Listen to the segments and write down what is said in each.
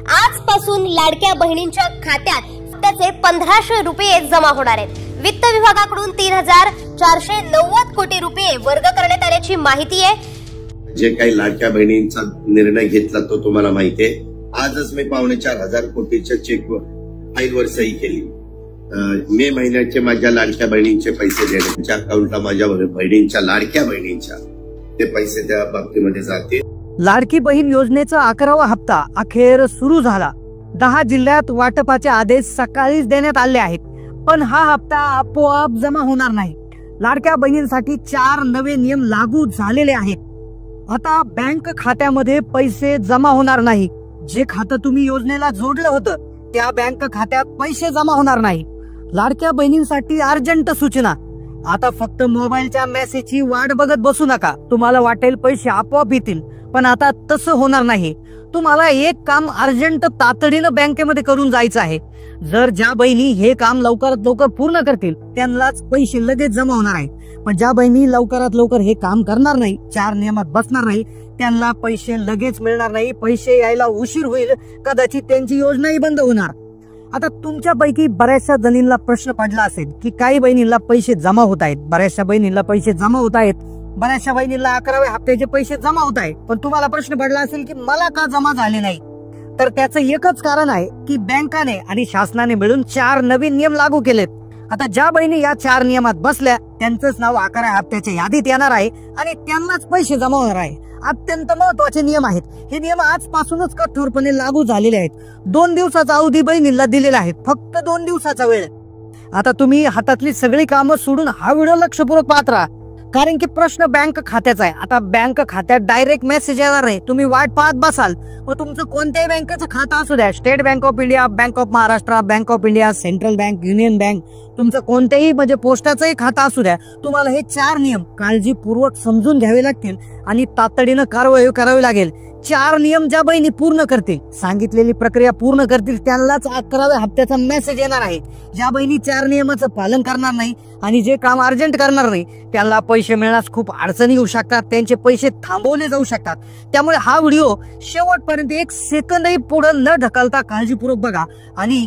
आजपासून लाडक्या बहिणींच्या खात्यात त्याचे 1500 रुपये जमा होणार आहेत। वित्त विभागाकडून 3490 कोटी रुपये वर्ग करण्यात आल्याची माहिती आहे। जे काही लाडक्या बहिणींचा निर्णय घेतला तो तुम्हाला माहिती आहे। आजच मी 4,500 कोटीच्या चेक फाईलवर सही केली। मे महिन्याचे माझ्या लाडक्या बहिणींचे पैसे देण्याच्या अकाउंटला माझ्या बहिणींच्या लाडक्या बहिणींच्या ते पैसे त्या बाबतीमध्ये जाते। लाडकी बहीण योजनेचा 11वा हप्ता अखेर सुरू झाला। 10 जिल्ह्यात वाटपाचे आदेश सकाळीच देण्यात आले आहेत, पण हा हप्ता आपोआप जमा होणार नाही। लाडक्या बहिणींसाठी 4 नवे नियम लागू झालेले आहेत। आता बँक खात्यामध्ये पैसे जमा होणार नाही। जे खातं तुम्ही योजनेला जोडलं होतं त्या बँक खात्यात पैसे जमा होणार नाही। लाडक्या बहिणींसाठी अर्जंट सूचना, आता फक्त मोबाईलच्या मेसेजची वाट बघत बसू नका। तुम्हाला वाटेल पैसे आपोआप येतील, पण आता तसं होणार नाही। तुम्हाला एक काम अर्जंट तातडीनं बँकेमध्ये करून जायचं आहे। जर ज्या बहिणी हे काम लवकरात लवकर पूर्ण करतील त्यांनाच पैसे लगेच जमा होणार आहे, पण ज्या बहिणी लवकरात लवकर हे काम करणार नाही, 4 नियमात बसणार नाही, त्यांना पैसे लगेच मिळणार नाही। पैसे यायला उशीर होईल, कदाचित त्यांची योजनाही बंद होणार। आता तुमच्यापैकी बऱ्याचशा जणींना प्रश्न पडला असेल की काही बहिणींना पैसे जमा होत आहेत, बऱ्याचशा बहिणींना पैसे जमा होत आहेत, बऱ्याचशा बहिणींना 11व्या हप्त्याचे पैसे जमा होत आहेत। पण तुम्हाला प्रश्न पडला असेल की मला का जमा झाले नाही, तर त्याचं एकच कारण आहे की बँकाने आणि शासनाने मिळून 4 नवीन नियम लागू केलेत। आता ज्या बहिणी या 4 नियमात बसल्या त्यांचंच नाव 11व्या हप्त्याच्या यादीत येणार आहे आणि त्यांनाच पैसे जमा होणार आहे। अत्यंत महत्वाचे नियम आहेत। हे नियम आजपासूनच कठोरपणे लागू झालेले आहेत। 2 दिवसाचा अवधी बहिणींना दिलेला आहे, फक्त 2 दिवसाचा वेळ। आता तुम्ही हातातली सगळी कामं सोडून हा व्हिडिओ लक्षपूर्वक पाहत राहा, कारण की प्रश्न बँक खात्याचा आहे। आता बँक खात्यात डायरेक्ट मेसेज येणार आहे, तुम्ही वाट पाहत बसाल। मग तुमचं कोणत्याही बँकेचं खातं असू द्या, state bank of India, bank of Maharashtra, bank of India, central bank, union bank, तुमचं कोणत्याही म्हणजे पोस्टाचंही खातं असू द्या, तुम्हाला हे 4 नियम काळजीपूर्वक समजून घ्यावे लागतील आणि तातडीनं कारवाई करावी लागेल। 4 नियम ज्या बहिणी पूर्ण करतील, सांगितलेली प्रक्रिया पूर्ण करतील, त्यांनाच 11व्या हप्त्याचा मेसेज येणार आहे। ज्या बहिणी 4 नियमाचं पालन करणार नाही आणि जे काम अर्जंट करणार नाही त्यांना पैसे मिळण्यास खूप अडचणी येऊ शकतात, त्यांचे पैसे थांबवले जाऊ शकतात। त्यामुळे हा व्हिडिओ शेवटपर्यंत 1 सेकंदही पुढे न ढकलता काळजीपूर्वक बघा। आणि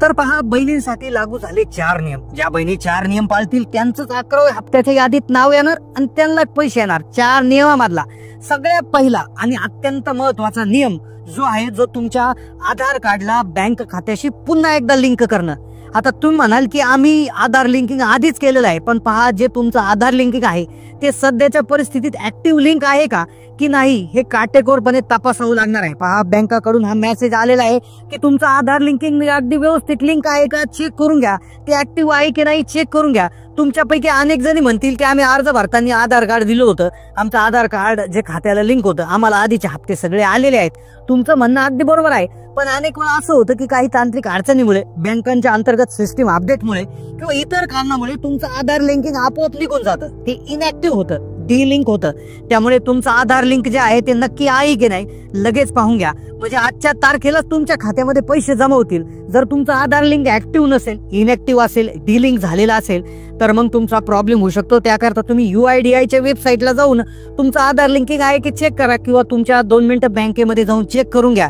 तर पहा, बहिणींसाठी लागू झाले 4 नियम। ज्या बहिणी 4 नियम पाळतील त्यांचंच 11व्या हप्त्याच्या यादीत नाव येणार आणि त्यांना पैसे येणार। 4 नियमामधला सगळ्यात पहिला आणि अत्यंत महत्वाचा नियम जो आहे, जो तुमच्या आधार कार्डला बँक खात्याशी पुन्हा एकदा लिंक करणं। आता तुम्ही म्हणाल की आम्ही आधार लिंकिंग आधीच केलेलं आहे, पण पहा, जे तुमचं आधार लिंकिंग आहे ते सध्याच्या परिस्थितीत ऍक्टिव्ह लिंक आहे का की नाही हे काटेकोरपणे तपासावं लागणार आहे। पहा, बँकाकडून हा मेसेज आलेला आहे की तुमचं आधार लिंकिंग अगदी व्यवस्थित लिंक आहे का चेक करून घ्या, ते ऍक्टिव्ह आहे की नाही चेक करून घ्या। तुमच्यापैकी अनेक जणी म्हणतील की आम्ही अर्ज भरताना आधार कार्ड दिलं होतं, आमचं आधार कार्ड जे खात्याला लिंक होतं, आम्हाला आधीचे हप्ते सगळे आलेले आहेत। तुमचं म्हणणं अगदी बरोबर आहे, पण अनेक वेळा असं होतं की काही तांत्रिक अडचणीमुळे, बँकांच्या अंतर्गत सिस्टीम अपडेटमुळे किंवा इतर कारणामुळे तुमचं आधार लिंकिंग आपोआप निघून जातं, ते इनॅक्टिव्ह होतं, डिलिंक होतं। त्यामुळे तुमचं आधार लिंक जे आहे ते नक्की आहे की नाही लगेच पाहून घ्या, म्हणजे आजच्या तारखेला तुमच्या खात्यामध्ये पैसे जमा होतील। जर तुमचं आधार लिंक ऍक्टिव्ह नसेल, इनॅक्टिव्ह असेल, डिलिंक झालेला असेल तर मग तुमचा प्रॉब्लेम होऊ शकतो। त्याकरता तुम्ही UIDAIच्या वेबसाईटला जाऊन तुमचं आधार लिंकिंग आहे की चेक करा, किंवा तुमच्या 2 मिनिटं बँकेमध्ये जाऊन चेक करून घ्या।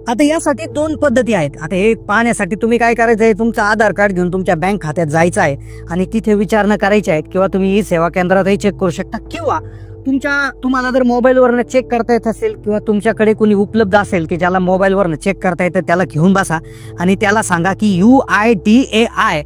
आता यासाठी 2 पद्धती आहेत। आता हे पाहण्यासाठी तुम्ही काय करायचं आहे, तुमचं आधार कार्ड घेऊन तुमच्या बँक खात्यात जायचं आहे आणि तिथे विचारणा करायची आहेत, किंवा तुम्ही ई सेवा केंद्रातही चेक करू शकता, किंवा तुम्हाला जर मोबाईलवरनं चेक करता येत असेल किंवा तुमच्याकडे कोणी उपलब्ध असेल की ज्याला मोबाईलवरनं चेक करता येतं, त्याला घेऊन बसा आणि त्याला सांगा की UIDAI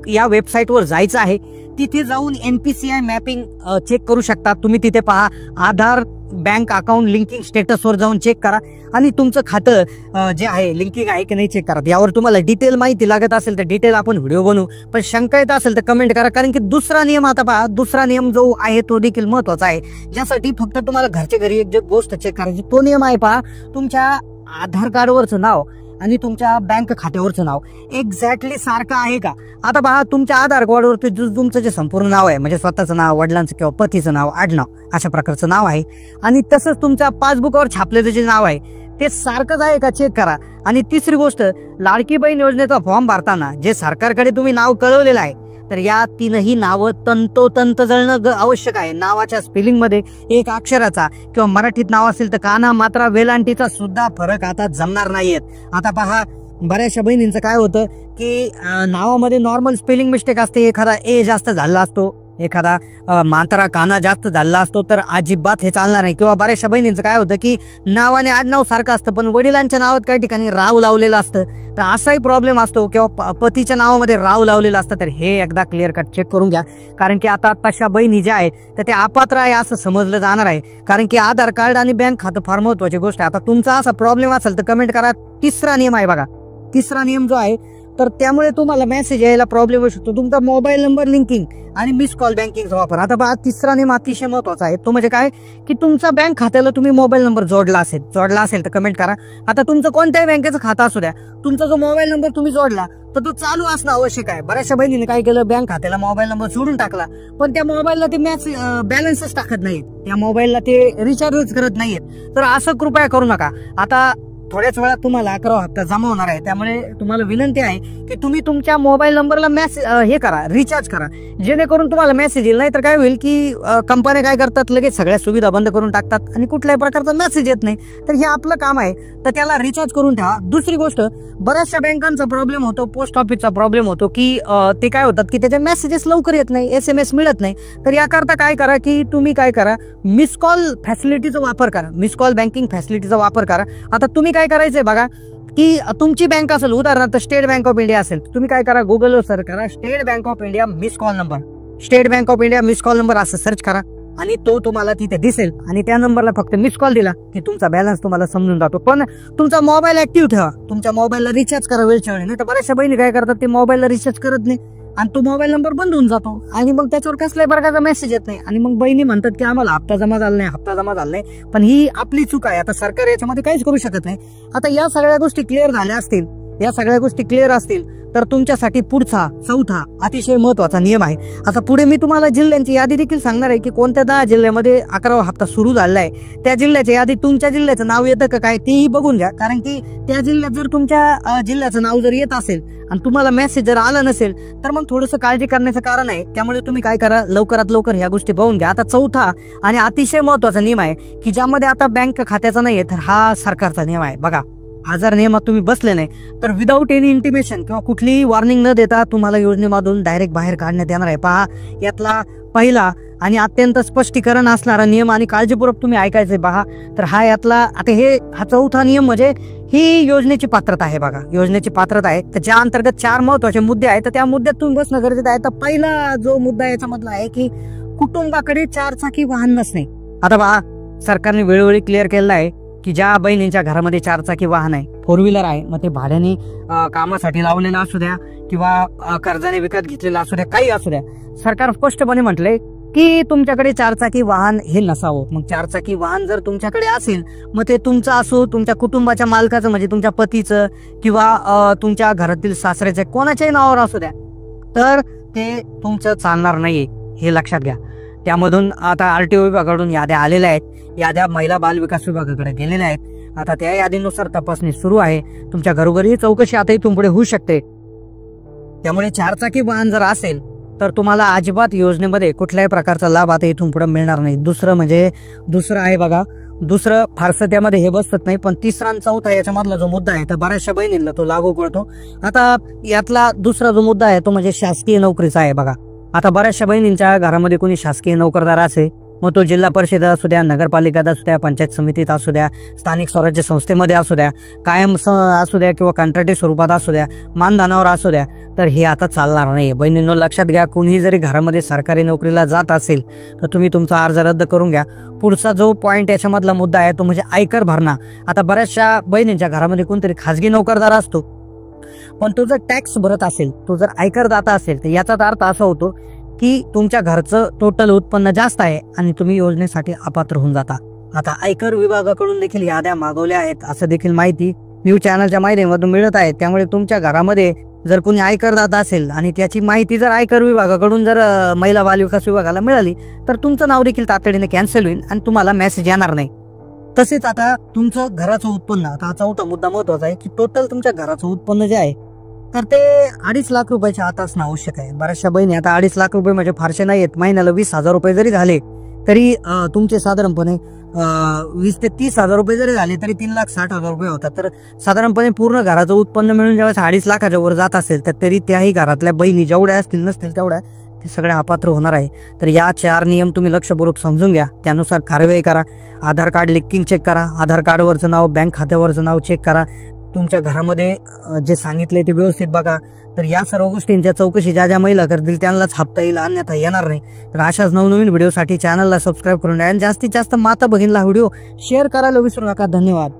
या वेबसाईटवर जायचं आहे। तिथे जाऊन NPCI मॅपिंग चेक करू शकता तुम्ही। तिथे पहा, आधार बँक अकाउंट लिंकिंग स्टेटसवर जाऊन चेक करा आणि तुमचं खातं जे आहे लिंकिंग आहे की नाही चेक करा। यावर तुम्हाला डिटेल माहिती लागत असेल तर डिटेल आपण व्हिडिओ बनवू, पण शंका येत असेल तर कमेंट करा, कारण की दुसरा नियम, आता पहा, दुसरा नियम जो आहे तो देखील महत्वाचा आहे, ज्यासाठी फक्त तुम्हाला घरच्या घरी एक गोष्ट चेक करायची। तो नियम आहे, पहा, तुमच्या आधार कार्डवरचं नाव आणि तुमच्या बँक खात्यावरचं नाव एक्झॅक्टली सारखं आहे का। आता पहा, तुमच्या आधार कार्डवरती तुमचं जे संपूर्ण नाव आहे, म्हणजे स्वतःचं नाव, वडिलांचं किंवा पतीचं नाव, आडनाव, अशा प्रकारचं नाव आहे, आणि तसंच तुमच्या पासबुकवर छापलेलं जे नाव आहे ते सारखंच आहे का चेक करा। आणि तिसरी गोष्ट, लाडकी बहीण योजनेचा फॉर्म भरताना जे सरकारकडे तुम्ही नाव कळवलेलं आहे तर या तीनही नावं तंतोतंत जळणं आवश्यक आहे. नावाच्या स्पेलिंग मध्ये एक अक्षराचा किंवा मराठीत नाव असेल तर काना मात्रा वेलांटीचा सुद्धा फरक आता जमणार नाहीयेत. आता पहा, बऱ्याचशा बहिणींचं काय होतं की नावामध्ये नॉर्मल स्पेलिंग मिस्टेक असते, एखादा ए जास्त झाला असतो, एखादा मात्रा काना जास्त झाला असतो, तर अजिबात हे चालणार नाही. किंवा बऱ्याचशा बहिणींचं काय होतं की नावाने आडनाव सारखं असतं पण वडिलांच्या नावात काही ठिकाणी राव लावलेलं असतं, तर असाही प्रॉब्लेम असतो. किंवा पतीच्या नावामध्ये राव लावलेलं असतं, तर हे एकदा क्लिअर कट चेक करून घ्या. कारण की आता तशा बहिणी ज्या आहेत तर ते अपात्र आहे असं समजलं जाणार आहे. कारण की आधार कार्ड आणि बँक खातं फार महत्वाची गोष्ट आहे. आता तुमचा असा प्रॉब्लेम असेल तर कमेंट करा. तिसरा नियम आहे बघा, तिसरा नियम जो आहे तर त्यामुळे तुम्हाला मेसेज यायला प्रॉब्लेम होऊ शकतो, तुमचा मोबाईल नंबर लिंकिंग आणि मिस कॉल बँकिंगचा वापर. आता बघा, तिसरा नियम अतिशय महत्वाचा आहे. तो म्हणजे काय की तुमचा बँक खात्याला तुम्ही मोबाईल नंबर जोडला असेल तर कमेंट करा. आता तुमचं कोणत्याही बँकेचं खातं असू द्या, तुमचा जो मोबाईल नंबर तुम्ही जोडला तर तो चालू असणं आवश्यक आहे. बऱ्याचशा बहिणीने काय केलं, बँक खात्याला मोबाईल नंबर जोडून टाकला पण त्या मोबाईलला ते बॅलन्सच टाकत नाहीत, त्या मोबाईलला ते रिचार्जच करत नाहीयेत. तर असं कृपया करू नका. आता थोड्याच वेळात तुम्हाला 11वा हप्ता जमा होणार आहे, त्यामुळे तुम्हाला विनंती आहे की तुम्ही तुमच्या मोबाईल नंबरला हे करा, रिचार्ज करा, जेणेकरून तुम्हाला मेसेज येईल. नाही तर काय होईल की कंपन्या काय करतात, लगेच सगळ्या सुविधा बंद करून टाकतात आणि कुठल्याही प्रकारचा मेसेज येत नाही. तर हे आपलं काम आहे, तर त्याला रिचार्ज करून ठेवा. दुसरी गोष्ट, बऱ्याचशा बँकांचा प्रॉब्लेम होतो, पोस्ट ऑफिसचा प्रॉब्लेम होतो की ते काय होतात की त्याचे मेसेजेस लवकर येत नाही, SMS मिळत नाही. तर याकरता काय करा की तुम्ही काय करा, मिस कॉल फॅसिलिटीचा वापर करा, मिस कॉल बँकिंग फॅसिलिटीचा वापर करा. आता तुम्ही काय करायचंय बघा की तुमची बँक असेल, उदाहरणार्थ स्टेट बँक ऑफ इंडिया असेल, तुम्ही काय करा, गुगलवर सर्च करा state bank of India miss call number, state bank of India miss call number असं सर्च करा आणि तो तुम्हाला तिथे दिसेल. आणि त्या नंबरला फक्त मिस कॉल दिला की तुमचा बॅलन्स तुम्हाला समजून जातो. पण तुमचा मोबाईल ऍक्टिव्ह ठेवा, तुमच्या मोबाईलला रिचार्ज करा वेळच्या वेळी. नाही तर बऱ्याचशा बहिणी काय करतात, ते मोबाईलला रिचार्ज करत नाही आणि तो मोबाईल नंबर बंद होऊन जातो आणि मग त्याच्यावर कसल्याही प्रकारचा मेसेज येत नाही आणि मग बहिणी म्हणतात की आम्हाला हप्ता जमा झाला नाही. पण ही आपली चूक आहे. आता सरकार याच्यामध्ये काहीच करू शकत नाही. आता या सगळ्या गोष्टी क्लिअर झाल्या असतील, या सगळ्या गोष्टी क्लिअर असतील तर तुमच्यासाठी पुढचा चौथा अतिशय महत्वाचा नियम आहे. आता पुढे मी तुम्हाला जिल्ह्यांची यादी देखील सांगणार आहे की कोणत्या 10 जिल्ह्यामध्ये 11वा हप्ता सुरू झालेला आहे. त्या जिल्ह्याच्या यादीत तुमच्या जिल्ह्याचं नाव येतं का काय तेही बघून घ्या. कारण की त्या जिल्ह्यात जर तुमच्या जिल्ह्याचं नाव जर येत असेल आणि तुम्हाला मेसेज जर आला नसेल तर मग थोडंसं काळजी करण्याचं कारण आहे. त्यामुळे तुम्ही काय करा, लवकरात लवकर ह्या गोष्टी बघून घ्या. आता चौथा आणि अतिशय महत्वाचा नियम आहे की ज्यामध्ये आता बँक खात्याचा नाहीये तर हा सरकारचा नियम आहे. बघा, हा जर नियमात तुम्ही बसले नाही तर विदाऊट एनी इंटिमेशन किंवा कुठलीही वॉर्निंग न देता तुम्हाला योजनेमधून डायरेक्ट बाहेर काढण्यात येणार आहे. पहा, यातला पहिला आणि अत्यंत स्पष्टीकरण असणारा नियम आणि काळजीपूर्वक तुम्ही ऐकायचंय. पहा, तर हा यातला आता हा चौथा नियम म्हणजे ही योजनेची पात्रता आहे. बघा, योजनेची पात्रता आहे तर ज्या अंतर्गत 4 महत्वाचे मुद्दे आहेत तर त्या मुद्द्यात तुम्ही बसणं गरजेचं आहे. तर पहिला जो मुद्दा याच्यामधला आहे की कुटुंबाकडे 4 चाकी वाहन नसणे. आता पहा, सरकारने वेळोवेळी क्लिअर केलेलं आहे की ज्या बहिणींच्या घरामध्ये 4 चाकी वाहन आहे, 4 व्हीलर आहे, मग ते भाड्याने कामासाठी लावलेलं असू द्या किंवा कर्जाने विकत घेतलेलं असू द्या, काही असू द्या, सरकार स्पष्टपणे म्हटलंय की तुमच्याकडे 4 चाकी वाहन हे नसावं. मग 4 चाकी वाहन जर तुमच्याकडे असेल मग ते तुमचं असो, तुमच्या कुटुंबाच्या मालकाचं म्हणजे तुमच्या पतीचं किंवा तुमच्या घरातील सासऱ्याचं कोणाच्याही नावावर असू द्या तर ते तुमचं चालणार नाहीये, हे लक्षात घ्या. त्यामधून आता RTO विभागाकडून याद्या आलेल्या आहेत, याद्या महिला बाल विकास विभागाकडे गेलेल्या आहेत. आता त्या यादीनुसार तपासणी सुरू आहे. तुमच्या घरोघरी चौकशी आता इथून पुढे होऊ शकते. त्यामुळे 4 चाकी वाहन जर असेल तर तुम्हाला अजिबात योजनेमध्ये कुठल्याही प्रकारचा लाभ आता इथून पुढे मिळणार नाही. दुसरं आहे बघा, दुसरं फारसं त्यामध्ये हे बसत नाही. पण तिसरा आणि चौथा याच्यामधला जो मुद्दा आहे तर बऱ्याचशा बहिणींना तो लागू पडतो. आता यातला दुसरा जो मुद्दा आहे तो म्हणजे शासकीय नोकरीचा आहे. बघा, आता बऱ्याचशा बहिणींच्या घरामध्ये कोणी शासकीय नोकरदार असेल, मग तो जिल्हा परिषद असू द्या, नगरपालिकेत असू द्या, पंचायत समितीत असू द्या, स्थानिक स्वराज्य संस्थेमध्ये असू द्या, कायम असू द्या किंवा कंत्राटी स्वरूपात असू द्या, मानधनावर असू द्या, तर हे आता चालणार नाही. बहिणींनो लक्षात घ्या, कोणीही जरी घरामध्ये सरकारी नोकरीला जात असेल तर तुम्ही तुमचा अर्ज रद्द करून घ्या. पुढचा जो पॉइंट याच्यामधला मुद्दा आहे तो म्हणजे आयकर भरणा. आता बऱ्याचशा बहिणींच्या घरामध्ये कोणतरी खाजगी नोकरदार असतो पण तो जर टॅक्स भरत असेल, तो जर आयकरदाता असेल तर याचा अर्थ असा होतो की तुमच्या घरचं टोटल उत्पन्न जास्त आहे आणि तुम्ही योजनेसाठी अपात्र होऊन जाता. आता आयकर विभागाकडून देखील याद्या मागवल्या आहेत असं देखील माहिती न्यूज चॅनलच्या माध्यमातून मिळत आहे. त्यामुळे तुमच्या घरामध्ये जर कोणी आयकरदाता असेल आणि त्याची माहिती जर आयकर विभागाकडून जर महिला बाल विकास विभागाला मिळाली तर तुमचं नाव देखील तातडीने कॅन्सल होईल आणि तुम्हाला मेसेज येणार नाही. तसेच आता तुमचं घराचं उत्पन्न, आता हा चौथा मुद्दा महत्वाचा आहे की टोटल तुमच्या घराचं उत्पन्न जे आहे तर ते 2.5 लाख रुपयाच्या आत असणं आवश्यक आहे. बऱ्याचशा बहिणी आता 2.5 लाख रुपये म्हणजे फारसे नाही आहेत, महिन्याला 20,000 रुपये जरी झाले तरी तुमचे साधारणपणे 20 ते 30,000 रुपये जरी झाले तरी 3,60,000 रुपये होतात. तर साधारणपणे पूर्ण घराचं उत्पन्न मिळून जेव्हा 2.5 लाखाच्या वर जात असेल तर तरी त्याही घरातल्या बहिणी जेवढ्या असतील नसतील तेवढ्या ते सगळ्या अपात्र होणार आहे. तर या 4 नियम तुम्ही लक्षपूर्वक समजून घ्या, त्यानुसार कारवाई करा. आधार कार्ड लिंकिंग चेक करा, आधार कार्डवरचं नाव, बँक खात्यावरचं नाव चेक करा, तुमच्या घरामध्ये जे सांगितले ते व्यवस्थित बघा. तर या सर्व गोष्टींच्या चौकशी ज्या महिला करतील त्यांनाच हप्ता येईल, अन्यथा येणार नाही. तर अशाच नवनवीन व्हिडिओसाठी चॅनलला सबस्क्राईब करून द्या आणि जास्तीत जास्त माता भगिनीला व्हिडिओ शेअर करायला विसरू नका. धन्यवाद.